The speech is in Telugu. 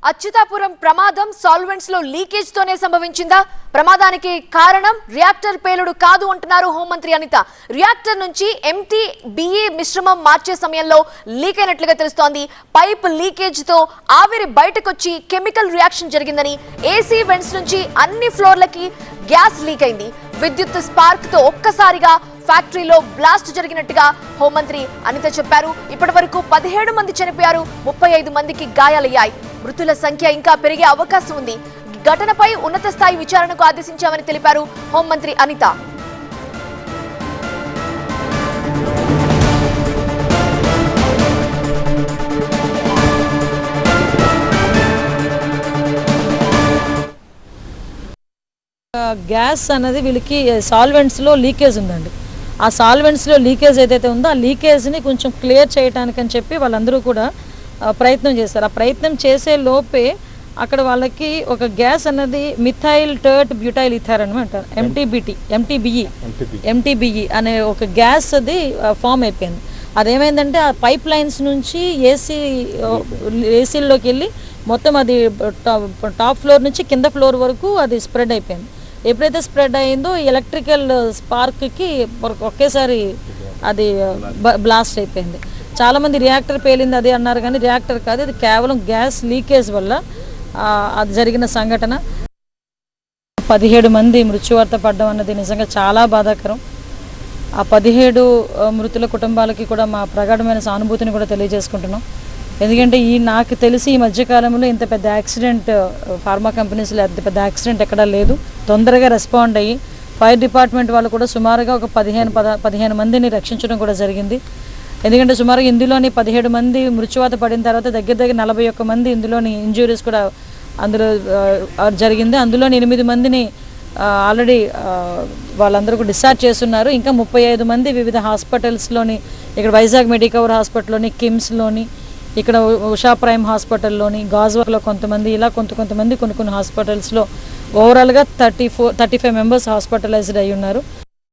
అచ్యుతాపురం ప్రమాదం సాల్వెంట్స్ లో లీకేజ్ తోనే సంభవించిందా? ప్రమాదానికి కారణం రియాక్టర్ పేలుడు కాదు అంటున్నారు హోంమంత్రి అనిత. రియాక్టర్ నుంచి MTBE మిశ్రమం మార్చే సమయంలో లీక్ అయినట్లుగా తెలుస్తోంది. పైప్ లీకేజ్ తో ఆవిరి బయటకొచ్చి కెమికల్ రియాక్షన్ జరిగిందని, AC వెంట్స్ నుంచి అన్ని ఫ్లోర్లకి గ్యాస్ లీక్ అయింది. విద్యుత్ స్పార్క్ తో ఒక్కసారిగా ఫ్యాక్టరీలో బ్లాస్ట్ జరిగినట్టుగా హోంమంత్రి అనిత చెప్పారు. ఇప్పటివరకు 17 మంది చనిపోయారు, 35 మందికి గాయాలయ్యాయి. మృతుల సంఖ్య ఇంకా పెరిగే అవకాశం ఉంది. ఘటనపై ఉన్నత స్థాయి విచారణకు ఆదేశించామని తెలిపారు హోంమంత్రి అనిత. గ్యాస్ అనేది వీళ్ళకి సాల్వెంట్స్లో లీకేజ్ ఉందండి. ఆ సాల్వెంట్స్లో లీకేజ్ ఏదైతే ఉందో ఆ లీకేజ్ని కొంచెం క్లియర్ చేయడానికని చెప్పి వాళ్ళందరూ కూడా ప్రయత్నం చేస్తారు. ఆ ప్రయత్నం చేసే లోపే అక్కడ వాళ్ళకి ఒక గ్యాస్ అన్నది మిథైల్ టర్ట్ బ్యూటైల్ ఇథర్ అని అంటారు, MTBE అనే ఒక గ్యాస్ అది ఫామ్ అయిపోయింది. అదేమైందంటే ఆ పైప్ లైన్స్ నుంచి ఏసీల్లోకి వెళ్ళి మొత్తం అది టాప్ ఫ్లోర్ నుంచి కింద ఫ్లోర్ వరకు అది స్ప్రెడ్ అయిపోయింది. ఎప్పుడైతే స్ప్రెడ్ అయిందో ఎలక్ట్రికల్ స్పార్క్కి ఒకేసారి అది బ్లాస్ట్ అయిపోయింది. చాలామంది రియాక్టర్ పేలింది అది అన్నారు, కానీ రియాక్టర్ కాదు, ఇది కేవలం గ్యాస్ లీకేజ్ వల్ల అది జరిగిన సంఘటన. 17 మంది మృత్యువార్త పడ్డం అన్నది నిజంగా చాలా బాధాకరం. ఆ 17 మృతుల కుటుంబాలకి కూడా మా ప్రగాఢమైన సానుభూతిని కూడా తెలియజేసుకుంటున్నాం. ఎందుకంటే నాకు తెలిసి ఈ మధ్యకాలంలో ఇంత పెద్ద యాక్సిడెంట్ ఫార్మా కంపెనీస్లో ఇంత పెద్ద యాక్సిడెంట్ ఎక్కడా లేదు. తొందరగా రెస్పాండ్ అయ్యి ఫైర్ డిపార్ట్మెంట్ వాళ్ళు కూడా సుమారుగా ఒక 15 మందిని రక్షించడం కూడా జరిగింది. ఎందుకంటే సుమారుగా ఇందులోని 17 మంది మృత్యువాత పడిన తర్వాత దగ్గర 41 మంది ఇందులోని ఇంజ్యూరీస్ కూడా అందులో జరిగింది. అందులోని 8 మందిని ఆల్రెడీ వాళ్ళందరూ కూడా డిశ్చార్జ్ చేస్తున్నారు. ఇంకా 35 మంది వివిధ హాస్పిటల్స్లోని, ఇక్కడ వైజాగ్ మెడికవర్ హాస్పిటల్లోని, కిమ్స్లోని, ఇక్కడ ఉషా ప్రైమ్ హాస్పిటల్లోని, గాజ్వాక్లో కొంతమంది, ఇలా కొంతమంది కొన్ని హాస్పిటల్స్లో ఓవరాల్గా 35 మెంబర్స్ హాస్పిటలైజ్డ్ అయి ఉన్నారు.